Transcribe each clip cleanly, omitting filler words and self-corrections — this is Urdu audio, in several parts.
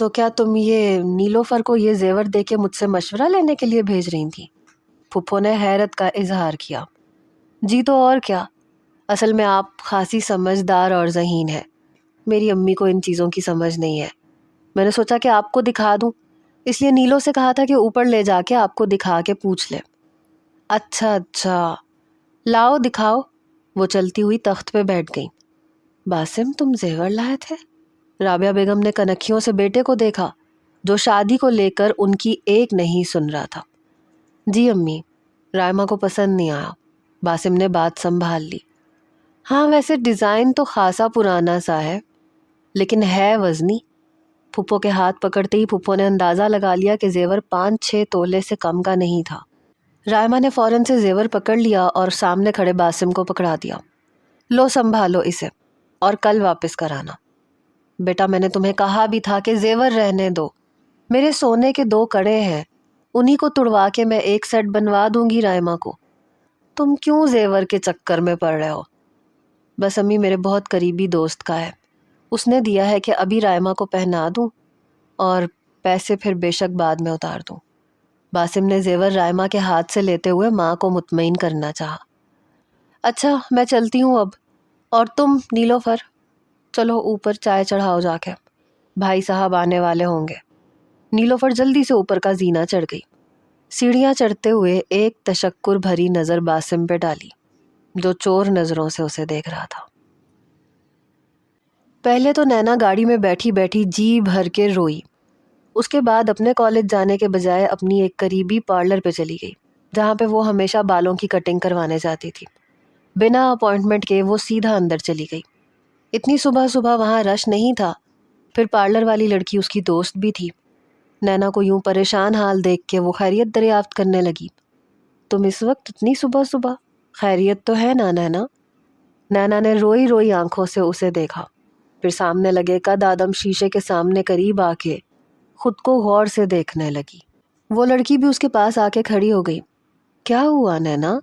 تو کیا تم یہ نیلوفر کو یہ زیور دے کے مجھ سے مشورہ لینے کے لیے بھیج رہی تھی؟ پھپھو نے حیرت کا اظہار کیا۔ جی تو اور کیا، اصل میں آپ خاصی سمجھدار اور ذہین ہے، میری امی کو ان چیزوں کی سمجھ نہیں ہے۔ میں نے سوچا کہ آپ کو دکھا دوں، اس لیے نیلو سے کہا تھا کہ اوپر لے جا کے آپ کو دکھا کے پوچھ لے۔ اچھا، لاؤ دکھاؤ۔ وہ چلتی ہوئی تخت پہ بیٹھ گئی۔ باسم، تم زیور لائے تھے؟ رابعہ بیگم نے کنکھیوں سے بیٹے کو دیکھا جو شادی کو لے کر ان کی ایک نہیں سن رہا تھا۔ جی امی، رائمہ کو پسند نہیں آیا۔ باسم نے بات سنبھال لی۔ ہاں ویسے ڈیزائن تو خاصا پرانا سا ہے، لیکن ہے وزنی۔ پھپھو کے ہاتھ پکڑتے ہی پھپھو نے اندازہ لگا لیا کہ زیور 5-6 تولے سے کم کا نہیں تھا۔ رائمہ نے فوراً سے زیور پکڑ لیا اور سامنے کھڑے باسم کو پکڑا دیا۔ لو سنبھالو اسے اور کل واپس کرانا۔ بیٹا میں نے تمہیں کہا بھی تھا کہ زیور رہنے دو، میرے سونے کے 2 کڑے ہیں، انہی کو تڑوا کے میں ایک سیٹ بنوا دوں گی رائمہ کو۔ تم کیوں زیور کے چکر میں پڑ رہے ہو؟ بس امی میرے بہت قریبی دوست کا ہے، اس نے دیا ہے کہ ابھی رائمہ کو پہنا دوں اور پیسے پھر بے شک بعد میں اتار دوں۔ باسم نے زیور رائمہ کے ہاتھ سے لیتے ہوئے ماں کو مطمئن کرنا چاہا۔ اچھا میں چلتی ہوں اب، اور تم نیلوفر چلو اوپر چائے چڑھاؤ جا کے، بھائی صاحب آنے والے ہوں گے۔ نیلوفر جلدی سے اوپر کا زینہ چڑھ گئی۔ سیڑھیاں چڑھتے ہوئے ایک تشکر بھری نظر باسم پہ ڈالی جو چور نظروں سے اسے دیکھ رہا تھا۔ پہلے تو نینا گاڑی میں بیٹھی بیٹھی جی بھر کے روئی، اس کے بعد اپنے کالج جانے کے بجائے اپنی ایک قریبی پارلر پہ چلی گئی جہاں پہ وہ ہمیشہ بالوں کی کٹنگ کروانے جاتی تھی۔ بنا اپوائنٹمنٹ کے وہ سیدھا اندر چلی گئی۔ اتنی صبح صبح وہاں رش نہیں تھا، پھر پارلر والی لڑکی اس کی دوست بھی تھی۔ نینا کو یوں پریشان حال دیکھ کے وہ خیریت دریافت کرنے لگی۔ تم اس وقت اتنی صبح صبح، خیریت تو ہے نا نینا؟ نینا نے روئی روئی آنکھوں سے اسے دیکھا، پھر سامنے لگے قد آدم شیشے کے سامنے قریب آ کے خود کو غور سے دیکھنے لگی۔ وہ لڑکی بھی اس کے پاس آ کے کھڑی ہو گئی۔ کیا ہوا نینا؟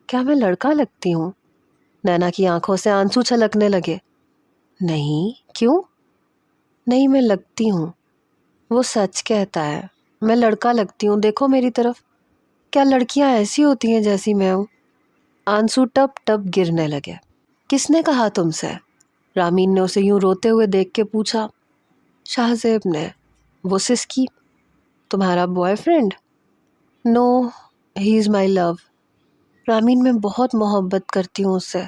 کیا میں لڑکا لگتی ہوں؟ نینا کی آنکھوں سے آنسو چھلکنے لگے۔ نہیں، کیوں؟ نہیں میں لگتی ہوں، وہ سچ کہتا ہے، میں لڑکا لگتی ہوں، دیکھو میری طرف۔ کیا لڑکیاں ایسی ہوتی ہیں جیسی میں ہوں؟ آنسو ٹپ ٹپ گرنے لگے۔ کس نے کہا تم سے؟ رامین نے اسے یوں روتے ہوئے دیکھ کے پوچھا۔ شاہ زیب نے۔ وہ سسکی؟ تمہارا بوائے فرینڈ؟ نو، ہی از مائی لو۔ رامین میں بہت محبت کرتی ہوں اس سے،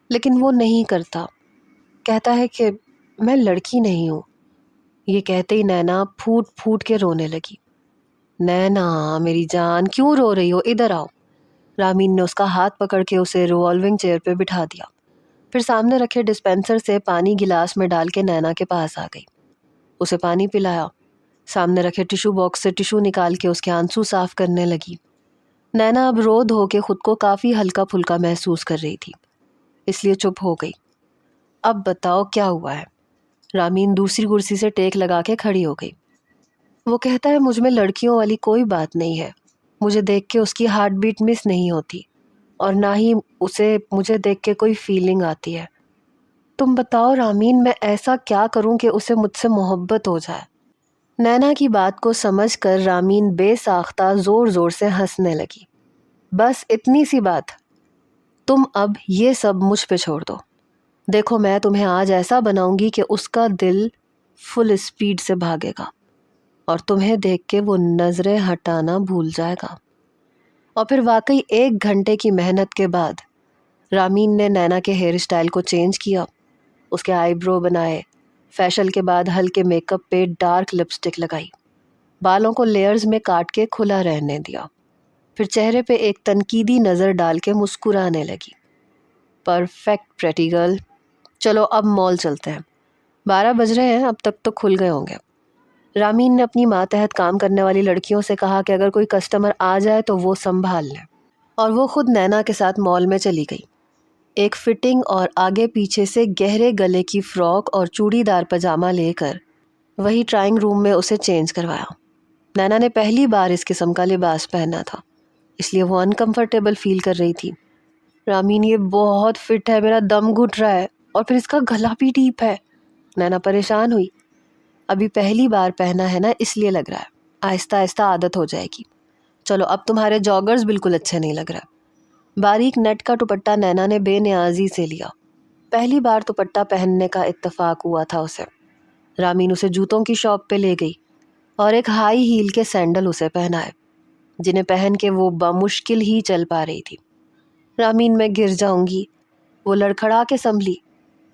لیکن وہ نہیں کرتا، کہتا ہے کہ میں لڑکی نہیں ہوں۔ یہ کہتے ہی نینا پھوٹ پھوٹ کے رونے لگی۔ نینا میری جان کیوں رو رہی ہو؟ ادھر آؤ۔ رامین نے اس کا ہاتھ پکڑ کے اسے ریوالونگ چیئر پہ بٹھا دیا، پھر سامنے رکھے ڈسپینسر سے پانی گلاس میں ڈال کے نینا کے پاس آ گئی۔ اسے پانی پلایا، سامنے رکھے ٹیشو باکس سے ٹیشو نکال کے اس کے آنسو صاف کرنے لگی۔ نینا اب رو دھو کے خود کو کافی ہلکا پھلکا محسوس کر رہی تھی، اس لیے چپ ہو گئی۔ اب بتاؤ کیا ہوا ہے؟ رامین دوسری کرسی سے ٹیک لگا کے کھڑی ہو گئی۔ وہ کہتا ہے مجھ میں لڑکیوں والی کوئی بات نہیں ہے، مجھے دیکھ کے اس کی ہارٹ بیٹ مس نہیں ہوتی، اور نہ ہی اسے مجھے دیکھ کے کوئی فیلنگ آتی ہے۔ تم بتاؤ رامین میں ایسا کیا کروں کہ اسے مجھ سے محبت ہو جائے؟ نینا کی بات کو سمجھ کر رامین بے ساختہ زور زور سے ہنسنے لگی۔ بس اتنی سی بات؟ تم اب یہ سب مجھ پہ چھوڑ دو، دیکھو میں تمہیں آج ایسا بناؤں گی کہ اس کا دل فل اسپیڈ سے بھاگے گا اور تمہیں دیکھ کے وہ نظریں ہٹانا بھول جائے گا۔ اور پھر واقعی 1 گھنٹے کی محنت کے بعد رامین نے نینا کے ہیئر اسٹائل کو چینج کیا، اس کے آئی برو بنائے، فیشل کے بعد ہلکے میک اپ پہ ڈارک لپسٹک لگائی، بالوں کو لیئرز میں کاٹ کے کھلا رہنے دیا، پھر چہرے پہ ایک تنقیدی نظر ڈال کے مسکرانے لگی۔ پرفیکٹ پریٹی گرل، چلو اب مال چلتے ہیں، 12 بج رہے ہیں، اب تک تو کھل گئے ہوں گے۔ رامین نے اپنی ماتحت کام کرنے والی لڑکیوں سے کہا کہ اگر کوئی کسٹمر آ جائے تو وہ سنبھال لیں، اور وہ خود نینا کے ساتھ مال میں چلی گئی۔ ایک فٹنگ اور آگے پیچھے سے گہرے گلے کی فراک اور چوڑی دار پاجامہ لے کر وہی ٹرائنگ روم میں اسے چینج کروایا۔ نینا نے پہلی بار اس قسم کا لباس پہنا تھا، اس لیے وہ انکمفرٹیبل فیل کر رہی تھی۔ رامین یہ بہت فٹ ہے، میرا دم گھٹ رہا ہے، اور پھر اس کا گلا بھی ڈیپ ہے۔ نینا پریشان ہوئی۔ ابھی پہلی بار پہنا ہے نا اس لیے لگ رہا ہے، آہستہ آہستہ عادت ہو جائے گی۔ چلو اب تمہارے جاگرز بالکل اچھے نہیں لگ رہا۔ باریک نیٹ کا دوپٹہ نینا نے بے نیازی سے لیا۔ پہلی بار دوپٹہ پہننے کا اتفاق ہوا تھا اسے۔ رامین اسے جوتوں کی شاپ پہ لے گئی اور ایک ہائی ہیل کے سینڈل اسے پہنائے، جنہیں پہن کے وہ بمشکل ہی چل پا رہی تھی۔ رامین میں گر جاؤں گی، وہ لڑکھڑا کے سنبھلی۔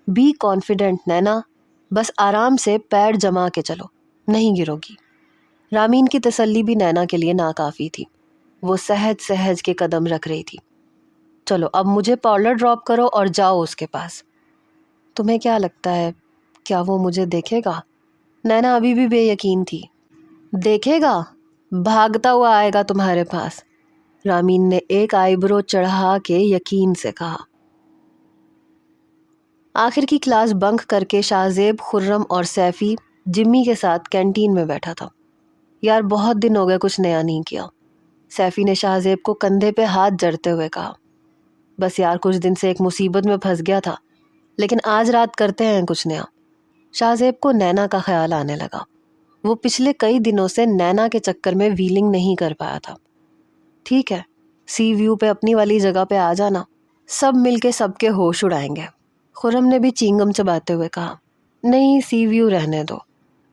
بی کانفیڈنٹ نینا، بس آرام سے پیر جما کے چلو، نہیں گرو گی۔ رامین کی تسلی بھی نینا کے لیے ناکافی تھی۔ وہ سہج سہج کے قدم رکھ رہی تھی۔ چلو اب مجھے پارلر ڈراپ کرو اور جاؤ اس کے پاس۔ تمہیں کیا لگتا ہے کیا وہ مجھے دیکھے گا؟ نینا ابھی بھی بے یقین تھی۔ دیکھے گا؟ بھاگتا ہوا آئے گا تمہارے پاس، رامین نے ایک آئی برو چڑھا کے یقین سے کہا۔ آخر کی کلاس بنک کر کے شاہ زیب، خرم اور سیفی جمی کے ساتھ کینٹین میں بیٹھا تھا۔ یار بہت دن ہو گئے کچھ نیا نہیں کیا، سیفی نے شاہ زیب کو کندھے پہ ہاتھ جڑتے ہوئے کہا۔ بس یار کچھ دن سے ایک مصیبت میں پھنس گیا تھا، لیکن آج رات کرتے ہیں کچھ نیا۔ شاہ زیب کو نینا کا خیال آنے لگا۔ وہ پچھلے کئی دنوں سے نینا کے چکر میں ویلنگ نہیں کر پایا تھا۔ ٹھیک ہے، سی ویو پہ اپنی والی جگہ پہ آ جانا، سب مل کے سب کے ہوش اڑائیں گے۔ خرم نے بھی چینگم چباتے ہوئے کہا۔ نہیں، سی ویو رہنے دو،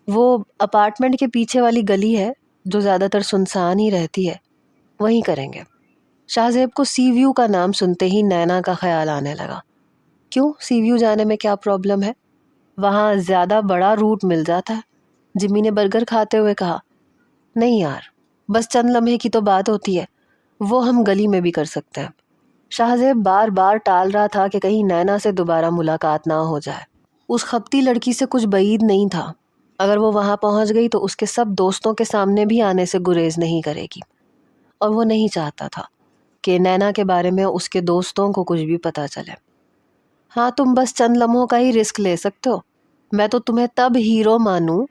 وہ اپارٹمنٹ کے پیچھے والی گلی ہے جو زیادہ تر سنسان ہی رہتی ہے، وہیں کریں گے۔ شاہ زیب کو سی ویو کا نام سنتے ہی نینا کا خیال آنے لگا۔ کیوں، سی ویو جانے میں کیا پرابلم ہے؟ وہاں زیادہ بڑا روٹ مل جاتا ہے، جمی نے برگر کھاتے ہوئے کہا۔ نہیں یار، بس چند لمحے کی تو بات ہوتی ہے، وہ ہم گلی میں بھی کر سکتے ہیں۔ شاہ زیب بار بار ٹال رہا تھا کہ کہیں نینا سے دوبارہ ملاقات نہ ہو جائے۔ اس خپتی لڑکی سے کچھ بعید نہیں تھا، اگر وہ وہاں پہنچ گئی تو اس کے سب دوستوں کے سامنے بھی آنے سے گریز نہیں کرے گی، اور وہ نہیں چاہتا تھا کہ نینا کے بارے میں اس کے دوستوں کو کچھ بھی پتہ چلے۔ ہاں تم بس چند لمحوں کا ہی رسک لے سکتے ہو، میں تو تمہیں تب ہیرو مانوں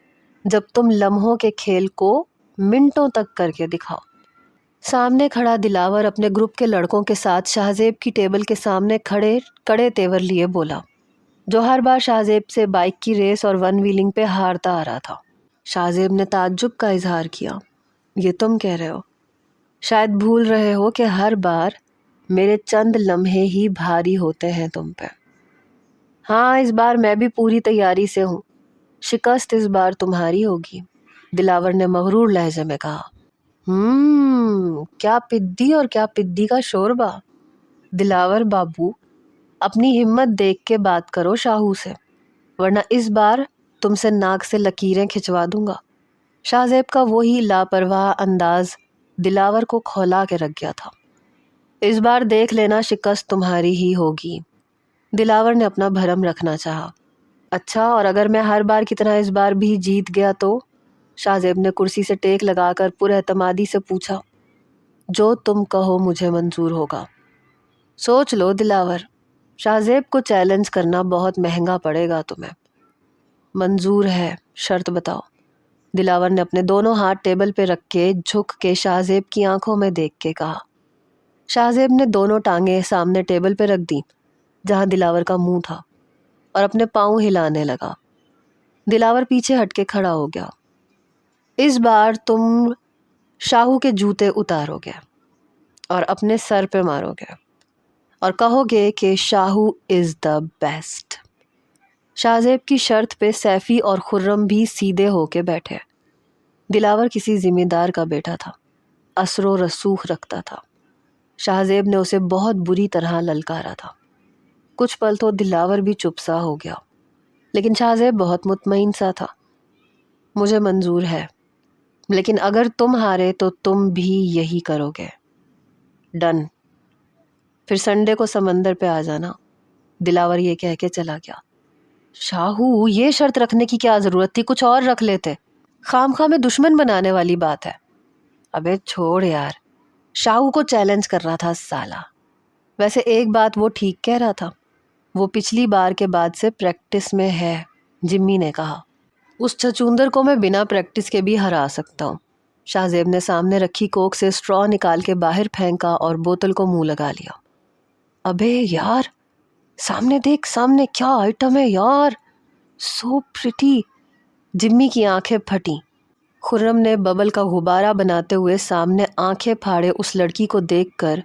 جب تم لمحوں کے کھیل کو منٹوں تک کر کے دکھاؤ۔ سامنے کھڑا دلاور اپنے گروپ کے لڑکوں کے ساتھ شاہ زیب کی ٹیبل کے سامنے کڑے تیور لیے بولا، جو ہر بار شاہ زیب سے بائک کی ریس اور ون ویلنگ پہ ہارتا آ رہا تھا۔ شاہ زیب نے تعجب کا اظہار کیا۔ یہ تم کہہ رہے ہو؟ شاید بھول رہے ہو کہ ہر بار میرے چند لمحے ہی بھاری ہوتے ہیں تم پہ۔ ہاں اس بار میں بھی پوری تیاری سے ہوں، شکست اس بار تمہاری ہوگی، دلاور نے مغرور لہجے میں کہا۔ کیا پدی اور کیا پدی کا شوربہ۔ دلاور بابو، اپنی ہمت دیکھ کے بات کرو شاہو سے، ورنہ اس بار تم سے ناک سے لکیریں کھچوا دوں گا۔ شاہ زیب کا وہی لاپرواہ انداز دلاور کو کھولا کے رکھ گیا تھا۔ اس بار دیکھ لینا شکست تمہاری ہی ہوگی، دلاور نے اپنا بھرم رکھنا چاہا۔ اچھا، اور اگر میں ہر بار کی طرح اس بار بھی جیت گیا تو؟ شاہ زیب نے کرسی سے ٹیک لگا کر پر اعتمادی سے پوچھا۔ جو تم کہو مجھے منظور ہوگا۔ سوچ لو دلاور، شاہ زیب کو چیلنج کرنا بہت مہنگا پڑے گا تمہیں۔ منظور ہے، شرط بتاؤ، دلاور نے اپنے دونوں ہاتھ ٹیبل پہ رکھ کے جھک کے شاہ زیب کی آنکھوں میں دیکھ کے کہا۔ شاہ زیب نے دونوں ٹانگیں سامنے ٹیبل پہ رکھ دیں جہاں دلاور کا منہ تھا، اور اپنے پاؤں ہلانے لگا۔ دلاور پیچھے ہٹ کے کھڑا ہو گیا۔ اس بار تم شاہو کے جوتے اتارو گے اور اپنے سر پہ مارو گے اور کہو گے کہ شاہو از دا بیسٹ۔ شاہ زیب کی شرط پہ سیفی اور خرم بھی سیدھے ہو کے بیٹھے۔ دلاور کسی ذمہ دار کا بیٹا تھا، اثر و رسوخ رکھتا تھا۔ شاہ زیب نے اسے بہت بری طرح للکارا تھا۔ کچھ پل تو دلاور بھی چپ سا ہو گیا، لیکن شاہ زیب بہت مطمئن سا تھا۔ مجھے منظور ہے، لیکن اگر تم ہارے تو تم بھی یہی کرو گے۔ ڈن، پھر سنڈے کو سمندر پہ آ جانا، دلاور یہ کہہ کے چلا گیا۔ شاہو، یہ شرط رکھنے کی کیا ضرورت تھی، کچھ اور رکھ لیتے، خام خواہ میں دشمن بنانے والی بات ہے۔ ابے چھوڑ یار، شاہو کو چیلنج کر رہا تھا سالہ۔ ویسے ایک بات وہ ٹھیک کہہ رہا تھا، وہ پچھلی بار کے بعد سے پریکٹس میں ہے، جمی نے کہا۔ اس چھچوندر کو میں بنا پریکٹس کے بھی ہرا سکتا ہوں۔ شاہ زیب نے سامنے رکھی کوک سے اسٹرا نکال کے باہر پھینکا اور بوتل کو منہ لگا لیا۔ ابے یار، سامنے دیکھ، سامنے کیا آئٹم ہے یار، سو پریٹی۔ جمی کی آنکھیں پھٹیں۔ خرم نے ببل کا غبارہ بناتے ہوئے سامنے آنکھیں پھاڑے اس لڑکی کو دیکھ کر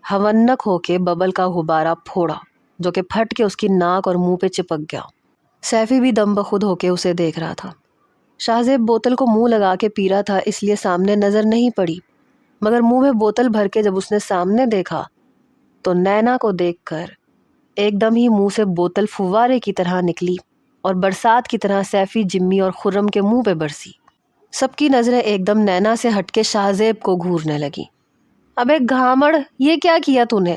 ہونک ہو کے ببل کا غبارہ پھوڑا، جو کہ پھٹ کے اس کی ناک اور منہ پہ چپک گیا۔ سیفی بھی دم بخود ہو کے اسے دیکھ رہا تھا۔ شاہزیب بوتل کو منہ لگا کے پی رہا تھا، اس لیے سامنے نظر نہیں پڑی، مگر منہ میں بوتل بھر کے جب اس نے سامنے دیکھا تو نینا کو دیکھ کر ایک دم ہی منہ سے بوتل فوارے کی طرح نکلی اور برسات کی طرح سیفی، جمی اور خرم کے منہ پہ برسی۔ سب کی نظریں ایک دم نینا سے ہٹ کے شاہزیب کو گھورنے لگی۔ ابے گھامڑ، یہ کیا کیا تو نے؟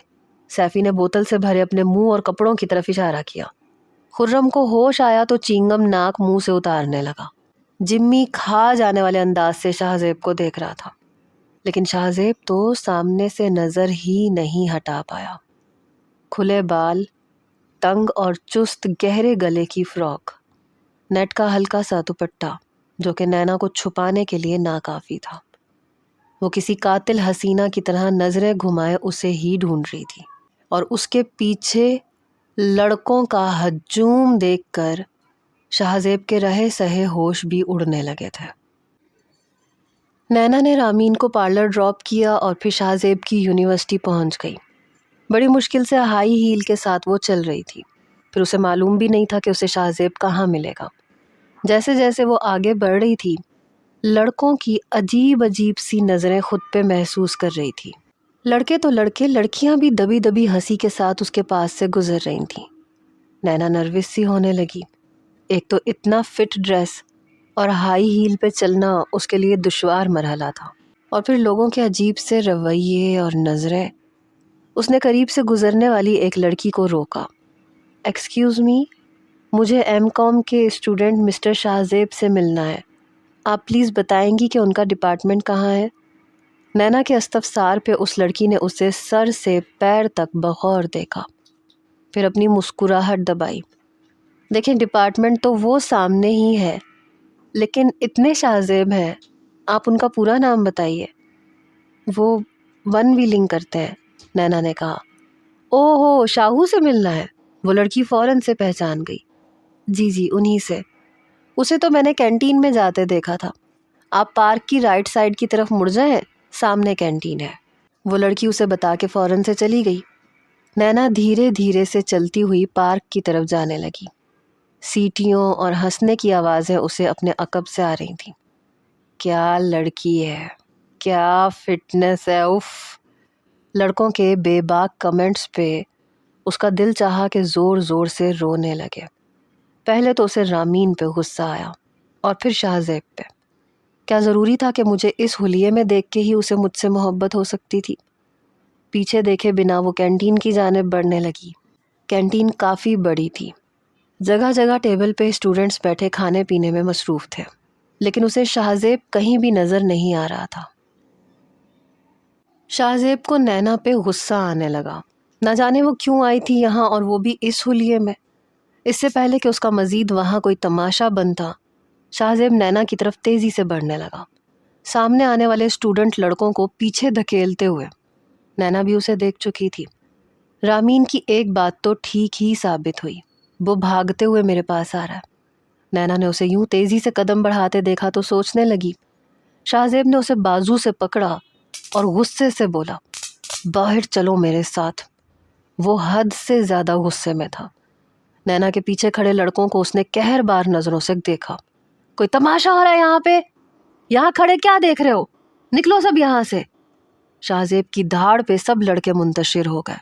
سیفی نے بوتل سے بھرے اپنے منہ اور کپڑوں کی طرف اشارہ کیا۔ خرم کو ہوش آیا تو چینگم ناک منہ سے اتارنے لگا۔ جمی کھا جانے والے انداز سے شاہزیب کو دیکھ رہا تھا، لیکن شاہزیب تو سامنے سے نظر ہی نہیں ہٹا پایا۔ کھلے بال، تنگ اور چست گہرے گلے کی فراک، نیٹ کا ہلکا سا دوپٹہ جو کہ نینا کو چھپانے کے لیے ناکافی تھا۔ وہ کسی قاتل حسینہ کی طرح نظریں گھمائے اسے ہی ڈھونڈ رہی تھی، اور اس کے پیچھے لڑکوں کا ہجوم دیکھ کر شاہزیب کے رہے سہے ہوش بھی اڑنے لگے تھے۔ نینا نے رامین کو پارلر ڈراپ کیا اور پھر شاہزیب کی یونیورسٹی پہنچ گئی۔ بڑی مشکل سے ہائی ہیل کے ساتھ وہ چل رہی تھی، پھر اسے معلوم بھی نہیں تھا کہ اسے شاہزیب کہاں ملے گا۔ جیسے جیسے وہ آگے بڑھ رہی تھی، لڑکوں کی عجیب عجیب سی نظریں خود پہ محسوس کر رہی تھی۔ لڑکے تو لڑکے، لڑکیاں بھی دبی دبی ہنسی کے ساتھ اس کے پاس سے گزر رہی تھیں۔ نینا نروس سی ہونے لگی۔ ایک تو اتنا فٹ ڈریس اور ہائی ہیل پہ چلنا اس کے لیے دشوار مرحلہ تھا، اور پھر لوگوں کے عجیب سے رویے اور نظریں۔ اس نے قریب سے گزرنے والی ایک لڑکی کو روکا۔ ایکسکیوز می، مجھے ایم کام کے اسٹوڈنٹ مسٹر شاہزیب سے ملنا ہے، آپ پلیز بتائیں گی کہ ان کا ڈپارٹمنٹ کہاں ہے؟ نینا کے استفسار پہ اس لڑکی نے اسے سر سے پیر تک بغور دیکھا، پھر اپنی مسکراہٹ دبائی۔ دیکھیں، ڈپارٹمنٹ تو وہ سامنے ہی ہے، لیکن اتنے شاہزیب ہیں، آپ ان کا پورا نام بتائیے۔ وہ ون ویلنگ کرتے ہیں، نینا نے کہا۔ او ہو، شاہو سے ملنا ہے؟ وہ لڑکی فوراً سے پہچان گئی۔ جی انہی سے۔ اسے تو میں نے کینٹین میں جاتے دیکھا تھا۔ آپ پارک کی رائٹ سائڈ کی طرف مڑ جائیں، سامنے کینٹین ہے۔ وہ لڑکی اسے بتا کے فوراً سے چلی گئی۔ نینا دھیرے دھیرے سے چلتی ہوئی پارک کی طرف جانے لگی۔ سیٹیوں اور ہنسنے کی آوازیں اسے اپنے عقب سے آ رہی تھیں۔ کیا لڑکی ہے، کیا فٹنس ہے، اف! لڑکوں کے بے باک کمنٹس پہ اس کا دل چاہا کہ زور زور سے رونے لگے۔ پہلے تو اسے رامین پہ غصہ آیا اور پھر شاہزیب پہ۔ کیا ضروری تھا کہ مجھے اس حلیے میں دیکھ کے ہی اسے مجھ سے محبت ہو سکتی تھی؟ پیچھے دیکھے بنا وہ کینٹین کی جانب بڑھنے لگی۔ کینٹین کافی بڑی تھی، جگہ جگہ ٹیبل پہ اسٹوڈنٹس بیٹھے کھانے پینے میں مصروف تھے، لیکن اسے شاہزیب کہیں بھی نظر نہیں آ رہا تھا۔ شاہزیب کو نینا پہ غصہ آنے لگا۔ نہ جانے وہ کیوں آئی تھی یہاں، اور وہ بھی اس حلیے میں۔ اس سے پہلے کہ اس کا مزید وہاں کوئی تماشا بنتا، شاہزیب نینا کی طرف تیزی سے بڑھنے لگا، سامنے آنے والے اسٹوڈنٹ لڑکوں کو پیچھے دھکیلتے ہوئے۔ نینا بھی اسے دیکھ چکی تھی۔ رامین کی ایک بات تو ٹھیک ہی ثابت ہوئی، وہ بھاگتے ہوئے میرے پاس آ رہا ہے۔ نینا نے اسے یوں تیزی سے قدم بڑھاتے دیکھا تو سوچنے لگی۔ شاہزیب نے اسے بازو سے پکڑا اور غصے سے بولا، باہر چلو میرے ساتھ۔ وہ حد سے زیادہ غصے میں تھا۔ نینا کے پیچھے کھڑے لڑکوں کو اس نے قہر بار نظروں سے دیکھا۔ کوئی تماشا ہو رہا ہے یہاں پہ؟ یہاں کھڑے کیا دیکھ رہے ہو؟ نکلو سب یہاں سے۔ شاہزیب کی دھاڑ پہ سب لڑکے منتشر ہو گئے۔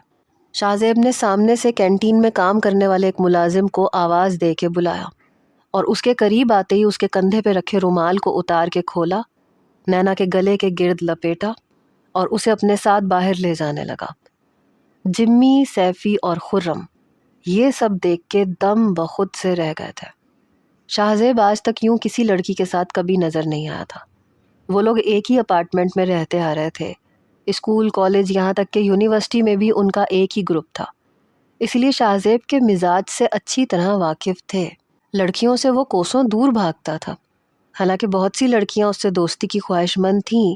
شاہزیب نے سامنے سے کینٹین میں کام کرنے والے ایک ملازم کو آواز دے کے بلایا، اور اس کے قریب آتے ہی اس کے کندھے پہ رکھے رومال کو اتار کے کھولا، نینا کے گلے کے گرد لپیٹا اور اسے اپنے ساتھ باہر لے جانے لگا۔ جمی، سیفی اور خرم یہ سب دیکھ کے دم بخود سے رہ گئے تھے۔ شاہزیب آج تک یوں کسی لڑکی کے ساتھ کبھی نظر نہیں آیا تھا۔ وہ لوگ ایک ہی اپارٹمنٹ میں رہتے آ رہے تھے، اسکول، کالج، یہاں تک کہ یونیورسٹی میں بھی ان کا ایک ہی گروپ تھا، اس لیے شاہزیب کے مزاج سے اچھی طرح واقف تھے۔ لڑکیوں سے وہ کوسوں دور بھاگتا تھا، حالانکہ بہت سی لڑکیاں اس سے دوستی کی خواہش مند تھیں،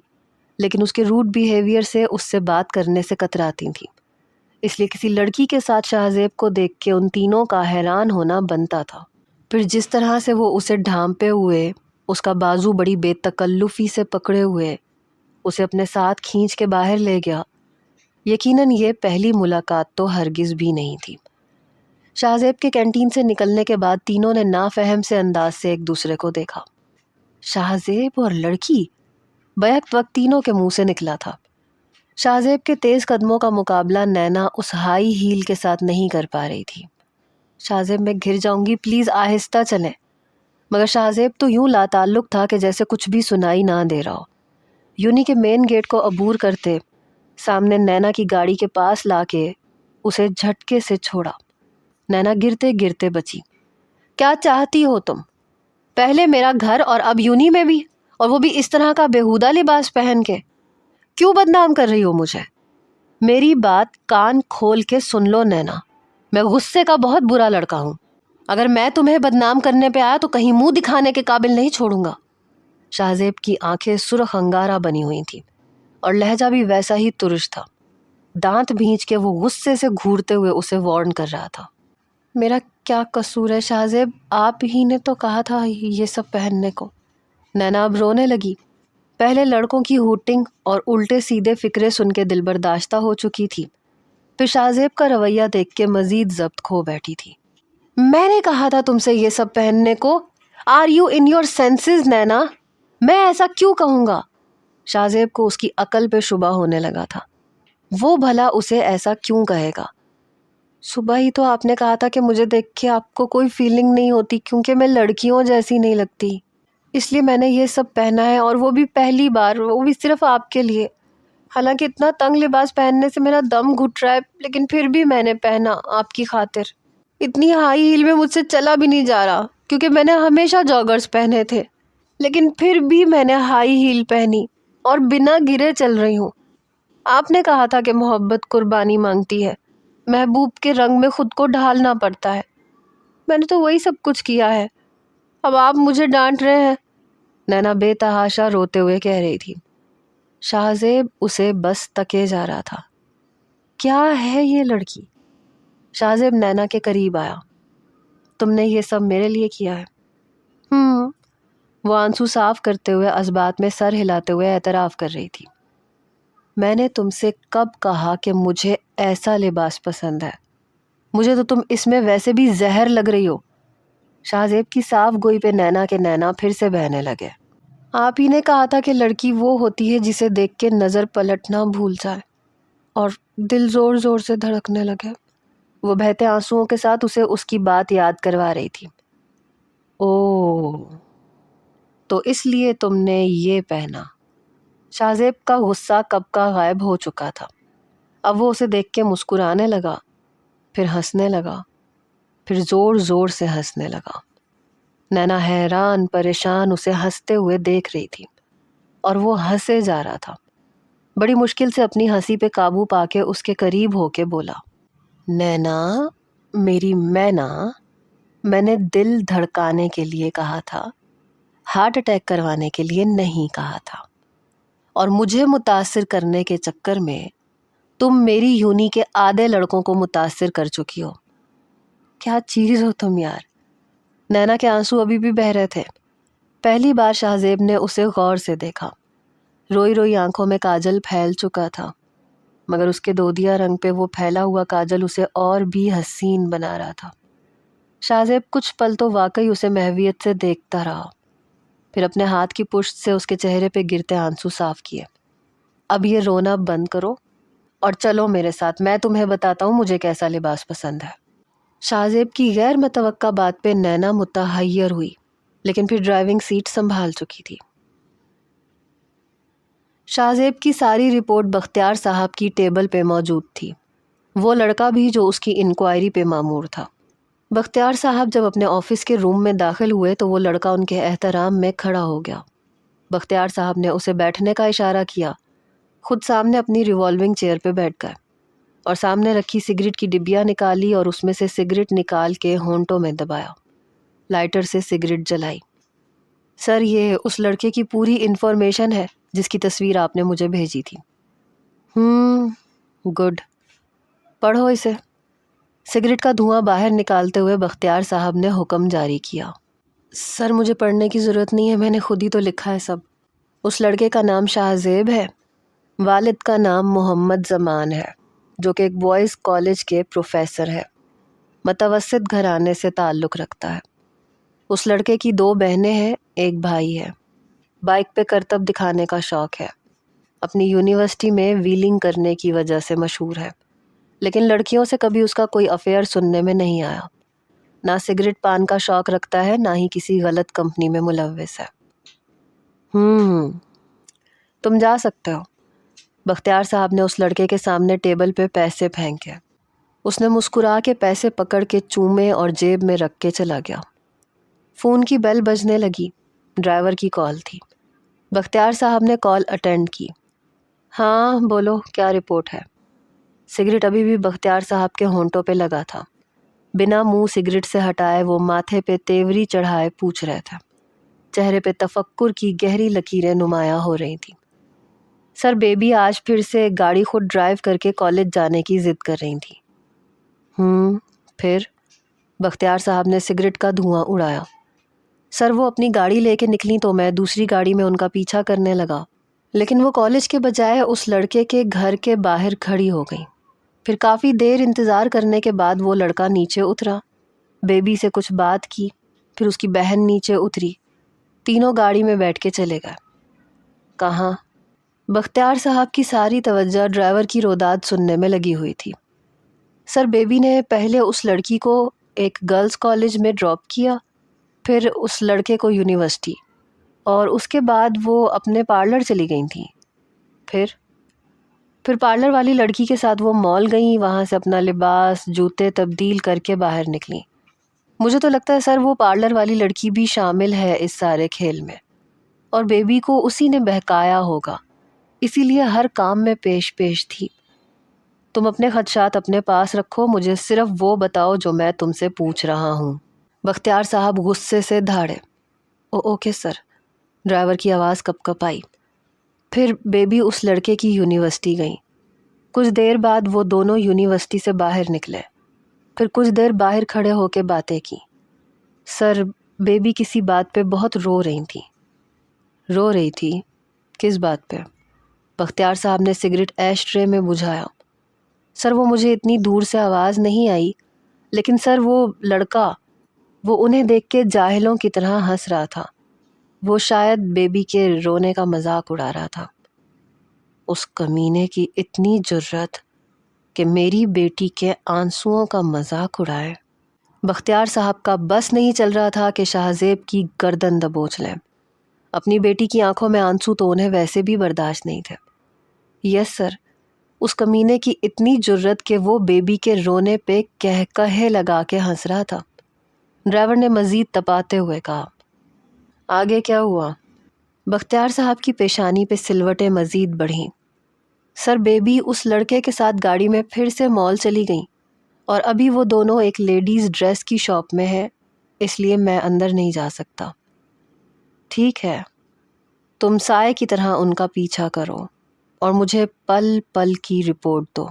لیکن اس کے روڈ بیہیویئر سے اس سے بات کرنے سے کتراتی تھیں۔ اس لیے کسی لڑکی کے ساتھ شاہزیب کو دیکھ کے ان تینوں کا حیران ہونا بنتا تھا۔ پھر جس طرح سے وہ اسے ڈھانپے ہوئے، اس کا بازو بڑی بے تکلفی سے پکڑے ہوئے اسے اپنے ساتھ کھینچ کے باہر لے گیا، یقیناً یہ پہلی ملاقات تو ہرگز بھی نہیں تھی۔ شاہ زیب کے کینٹین سے نکلنے کے بعد تینوں نے نافہم سے انداز سے ایک دوسرے کو دیکھا۔ شاہ زیب اور لڑکی بیک وقت تینوں کے منہ سے نکلا تھا۔ شاہ زیب کے تیز قدموں کا مقابلہ نینا اس ہائی ہیل کے ساتھ نہیں کر پا رہی تھی۔ شاہ زیب میں گر جاؤں گی، پلیز آہستہ چلیں۔ مگر شاہ زیب تو یوں لا تعلق تھا کہ جیسے کچھ بھی سنائی نہ دے رہا ہو۔ یونی کے مین گیٹ کو عبور کرتے سامنے نینا کی گاڑی کے پاس لا کے اسے جھٹکے سے چھوڑا۔ نینا گرتے گرتے بچی۔ کیا چاہتی ہو تم؟ پہلے میرا گھر اور اب یونی میں بھی، اور وہ بھی اس طرح کا بیہودہ لباس پہن کے؟ کیوں بدنام کر رہی ہو مجھے؟ میری بات کان کھول کے سن لو نینا، میں غصے کا بہت برا لڑکا ہوں۔ اگر میں تمہیں بدنام کرنے پہ آیا تو کہیں منہ دکھانے کے قابل نہیں چھوڑوں گا۔ شاہ زیب کی آنکھیں سرخ انگارہ بنی ہوئی تھیں اور لہجہ بھی ویسا ہی ترش تھا۔ دانت بھینچ کے وہ غصے سے گھورتے ہوئے اسے وارن کر رہا تھا۔ میرا کیا قصور ہے شاہ زیب؟ آپ ہی نے تو کہا تھا یہ سب پہننے کو۔ نینا اب رونے لگی۔ پہلے لڑکوں کی ہوٹنگ اور الٹے سیدھے فکرے سن کے دل برداشتہ ہو چکی تھی، پھر شاہ زیب کا رویہ دیکھ کے مزید ضبط کھو بیٹھی تھی۔ میں نے کہا تھا تم سے یہ سب پہننے کو؟ Are you in your senses Nina? میں ایسا کیوں کہوں گا؟ شاہ زیب کو اس کی عقل پہ شبہ ہونے لگا تھا۔ وہ بھلا اسے ایسا کیوں کہے گا؟ صبح ہی تو آپ نے کہا تھا کہ مجھے دیکھ کے آپ کو کوئی فیلنگ نہیں ہوتی کیونکہ میں لڑکیوں جیسی نہیں لگتی، اس لیے میں نے یہ سب پہنا ہے، اور وہ بھی پہلی بار، وہ بھی صرف آپ کے لیے۔ حالانکہ اتنا تنگ لباس پہننے سے میرا دم گھٹ رہا ہے، لیکن پھر بھی میں نے پہنا آپ کی خاطر۔ اتنی ہائی ہیل میں مجھ سے چلا بھی نہیں جا رہا کیونکہ میں نے ہمیشہ جاگرز پہنے تھے، لیکن پھر بھی میں نے ہائی ہیل پہنی اور بنا گرے چل رہی ہوں۔ آپ نے کہا تھا کہ محبت قربانی مانگتی ہے، محبوب کے رنگ میں خود کو ڈھالنا پڑتا ہے، میں نے تو وہی سب کچھ کیا ہے، اب آپ مجھے ڈانٹ رہے ہیں۔ نینا بے تحاشا روتے ہوئے کہہ رہی تھی۔ شاہ زیب اسے بس تکے جا رہا تھا۔ کیا ہے یہ لڑکی؟ شاہ زیب نینا کے قریب آیا۔ تم نے یہ سب میرے لیے کیا ہے؟ وہ آنسو صاف کرتے ہوئے اسبات میں سر ہلاتے ہوئے اعتراف کر رہی تھی۔ میں نے تم سے کب کہا کہ مجھے ایسا لباس پسند ہے؟ مجھے تو تم اس میں ویسے بھی زہر لگ رہی ہو۔ شاہ زیب کی صاف گوئی پہ نینا کے نینا پھر سے بہنے لگے۔ آپ ہی نے کہا تھا کہ لڑکی وہ ہوتی ہے جسے دیکھ کے نظر پلٹنا بھول جائے اور دل زور زور سے دھڑکنے لگے۔ وہ بہتے آنسوؤں کے ساتھ اسے اس کی بات یاد کروا رہی تھی۔ اوہ، تو اس لیے تم نے یہ پہنا؟ شاہ زیب کا غصہ کب کا غائب ہو چکا تھا۔ اب وہ اسے دیکھ کے مسکرانے لگا، پھر ہنسنے لگا، پھر زور زور سے ہنسنے لگا۔ نینا حیران پریشان اسے ہنستے ہوئے دیکھ رہی تھی اور وہ ہنسے جا رہا تھا۔ بڑی مشکل سے اپنی ہنسی پہ قابو پا کے اس کے قریب ہو کے بولا، نینا میری مینا، میں نے دل دھڑکانے کے لیے کہا تھا، ہارٹ اٹیک کروانے کے لیے نہیں کہا تھا، اور مجھے متاثر کرنے کے چکر میں تم میری یونی کے آدھے لڑکوں کو متاثر کر چکی ہو۔ کیا چیز ہو تم یار۔ نینا کے آنسو ابھی بھی بہہ رہے تھے۔ پہلی بار شاہ زیب نے اسے غور سے دیکھا۔ روئی روئی آنکھوں میں کاجل پھیل چکا تھا، مگر اس کے دودیا رنگ پہ وہ پھیلا ہوا کاجل اسے اور بھی حسین بنا رہا تھا۔ شاہ زیب کچھ پل تو واقعی اسے محویت سے دیکھتا رہا، پھر اپنے ہاتھ کی پشت سے اس کے چہرے پہ گرتے آنسو صاف کیے۔ اب یہ رونا بند کرو اور چلو میرے ساتھ، میں تمہیں بتاتا ہوں مجھے کیسا لباس پسند ہے۔ شاہ زیب کی غیر متوقع بات پہ نینا متحیر ہوئی، لیکن پھر ڈرائیونگ سیٹ سنبھال چکی تھی۔ شاہ زیب کی ساری رپورٹ بختیار صاحب کی ٹیبل پہ موجود تھی، وہ لڑکا بھی جو اس کی انکوائری پہ مامور تھا۔ بختیار صاحب جب اپنے آفس کے روم میں داخل ہوئے تو وہ لڑکا ان کے احترام میں کھڑا ہو گیا۔ بختیار صاحب نے اسے بیٹھنے کا اشارہ کیا، خود سامنے اپنی ریوالونگ چیئر پہ بیٹھ گئے اور سامنے رکھی سگریٹ کی ڈبیا نکالی اور اس میں سے سگریٹ نکال کے ہونٹوں میں دبایا، لائٹر سے سگریٹ جلائی۔ سر، یہ اس لڑکے کی پوری انفارمیشن ہے جس کی تصویر آپ نے مجھے بھیجی تھی۔ گڈ، پڑھو اسے۔ سگریٹ کا دھواں باہر نکالتے ہوئے بختیار صاحب نے حکم جاری کیا، سر مجھے پڑھنے کی ضرورت نہیں ہے، میں نے خود ہی تو لکھا ہے سب۔ اس لڑکے کا نام شاہ زیب ہے، والد کا نام محمد زمان ہے، جو کہ ایک بوائز کالج کے پروفیسر ہے، متوسط گھرانے سے تعلق رکھتا ہے۔ اس لڑکے کی 2 بہنیں ہیں، ایک بھائی ہے۔ بائک پہ کرتب دکھانے کا شوق ہے، اپنی یونیورسٹی میں ویلنگ کرنے کی وجہ سے مشہور ہے، لیکن لڑکیوں سے کبھی اس کا کوئی افیئر سننے میں نہیں آیا۔ نہ سگریٹ پان کا شوق رکھتا ہے، نہ ہی کسی غلط کمپنی میں ملوث ہے۔ تم جا سکتے ہو، بختیار صاحب نے اس لڑکے کے سامنے ٹیبل پہ پیسے پھینکے۔ اس نے مسکرا کے پیسے پکڑ کے چومے اور جیب میں رکھ کے چلا گیا۔ فون کی بیل بجنے لگی، ڈرائیور کی کال تھی۔ بختیار صاحب نے کال اٹینڈ کی۔ ہاں بولو، کیا رپورٹ ہے؟ سگریٹ ابھی بھی بختیار صاحب کے ہونٹوں پہ لگا تھا۔ بنا منہ سگریٹ سے ہٹائے وہ ماتھے پہ تیوری چڑھائے پوچھ رہے تھے۔ چہرے پہ تفکر کی گہری لکیریں نمایاں ہو رہی تھیں۔ سر بیبی آج پھر سے گاڑی خود ڈرائیو کر کے کالج جانے کی ضد کر رہی تھی۔ پھر؟ بختیار صاحب نے سگریٹ کا دھواں اڑایا۔ سر وہ اپنی گاڑی لے کے نکلی تو میں دوسری گاڑی میں ان کا پیچھا کرنے لگا، لیکن وہ کالج کے بجائے اس لڑکے کے گھر کے باہر کھڑی ہو گئی۔ پھر کافی دیر انتظار کرنے کے بعد وہ لڑکا نیچے اترا، بیبی سے کچھ بات کی، پھر اس کی بہن نیچے اتری، تینوں گاڑی میں بیٹھ کے چلے گئے۔ کہاں؟ بختیار صاحب کی ساری توجہ ڈرائیور کی روداد سننے میں لگی ہوئی تھی۔ سر بیبی نے پہلے اس لڑکی کو ایک گرلز کالج میں ڈراپ کیا، پھر اس لڑکے کو یونیورسٹی، اور اس کے بعد وہ اپنے پارلر چلی گئی تھیں۔ پھر پارلر والی لڑکی کے ساتھ وہ مال گئیں، وہاں سے اپنا لباس جوتے تبدیل کر کے باہر نکلیں۔ مجھے تو لگتا ہے سر وہ پارلر والی لڑکی بھی شامل ہے اس سارے کھیل میں، اور بیبی کو اسی نے بہکایا ہوگا، اسی لیے ہر کام میں پیش تھی۔ تم اپنے خدشات اپنے پاس رکھو، مجھے صرف وہ بتاؤ جو میں تم سے پوچھ رہا ہوں۔ بختیار صاحب غصے سے دھاڑے۔ اوکے سر، ڈرائیور کی آواز کپ کپ آئی۔ پھر بیبی اس لڑکے کی یونیورسٹی گئیں۔ کچھ دیر بعد وہ دونوں یونیورسٹی سے باہر نکلے، پھر کچھ دیر باہر کھڑے ہو کے باتیں کی۔ سر بیبی کسی بات پہ بہت رو رہی تھی۔ رو رہی تھی؟ کس بات پہ؟ بختیار صاحب نے سگریٹ ایش ٹرے میں بجھایا۔ سر وہ مجھے اتنی دور سے آواز نہیں آئی، لیکن سر وہ لڑکا، وہ انہیں دیکھ کے جاہلوں کی طرح ہنس رہا تھا۔ وہ شاید بیبی کے رونے کا مذاق اڑا رہا تھا۔ اس کمینے کی اتنی جرأت کہ میری بیٹی کے آنسوؤں کا مذاق اڑائے۔ بختیار صاحب کا بس نہیں چل رہا تھا کہ شاہ زیب کی گردن دبوچ لیں۔ اپنی بیٹی کی آنکھوں میں آنسو تو انہیں ویسے بھی برداشت نہیں تھے۔ یس سر، اس کمینے کی اتنی جرأت کہ وہ بیبی کے رونے پہ کہے لگا کے ہنس رہا تھا۔ ڈرائیور نے مزید تپاتے ہوئے کہا۔ آگے کیا ہوا؟ بختیار صاحب کی پیشانی پہ سلوٹیں مزید بڑھیں۔ سر بیبی اس لڑکے کے ساتھ گاڑی میں پھر سے مال چلی گئیں، اور ابھی وہ دونوں ایک لیڈیز ڈریس کی شاپ میں ہے، اس لیے میں اندر نہیں جا سکتا۔ ٹھیک ہے، تم سائے کی طرح ان کا پیچھا کرو اور مجھے پل پل کی رپورٹ دو۔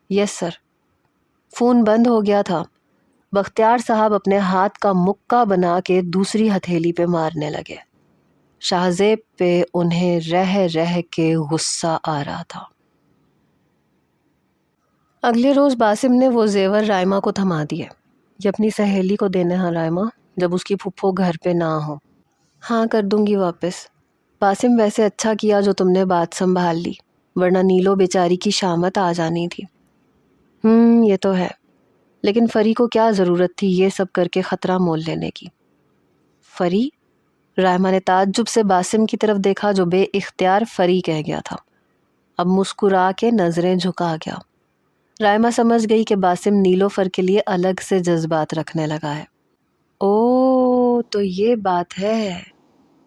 یس سر۔ فون بند ہو گیا تھا۔ بختیار صاحب اپنے ہاتھ کا مکہ بنا کے دوسری ہتھیلی پہ مارنے لگے۔ شاہ زیب پہ انہیں رہ کے غصہ آ رہا تھا۔ اگلے روز باسم نے وہ زیور رائما کو تھما دیے۔ یہ اپنی سہیلی کو دینے ہاں رائما، جب اس کی پھپھو گھر پہ نہ ہو۔ ہاں کر دوں گی واپس۔ باسم ویسے اچھا کیا جو تم نے بات سنبھال لی، ورنہ نیلو بیچاری کی شامت آ جانی تھی۔ یہ تو ہے، لیکن فری کو کیا ضرورت تھی یہ سب کر کے خطرہ مول لینے کی؟ فری؟ رائما نے تعجب سے باسم کی طرف دیکھا جو بے اختیار فری کہہ گیا تھا۔ اب مسکرا کے نظریں جھکا گیا۔ رائما سمجھ گئی کہ باسم نیلوفر کے لیے الگ سے جذبات رکھنے لگا ہے۔ او تو یہ بات ہے۔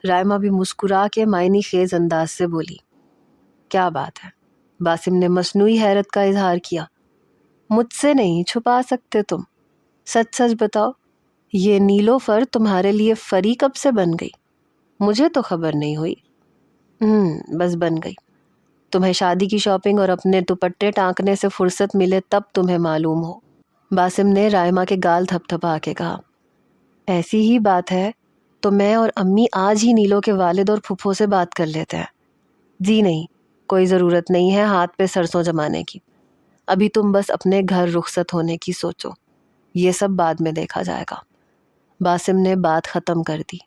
رائما بھی مسکرا کے معنی خیز انداز سے بولی۔ کیا بات ہے؟ باسم نے مصنوعی حیرت کا اظہار کیا۔ مجھ سے نہیں چھپا سکتے تم، سچ سچ بتاؤ، یہ نیلوفر تمہارے لیے فری کب سے بن گئی؟ مجھے تو خبر نہیں ہوئی۔ بس بن گئی۔ تمہیں شادی کی شاپنگ اور اپنے دوپٹے ٹانکنے سے فرصت ملے تب تمہیں معلوم ہو۔ باسم نے رائمہ کے گال تھپ تھپا کے کہا، ایسی ہی بات ہے تو میں اور امی آج ہی نیلو کے والد اور پھپھو سے بات کر لیتے ہیں۔ جی نہیں، کوئی ضرورت نہیں ہے ہاتھ پہ سرسوں جمانے کی، ابھی تم بس اپنے گھر رخصت ہونے کی سوچو، یہ سب بعد میں دیکھا جائے گا۔ باسم نے بات ختم کر دی۔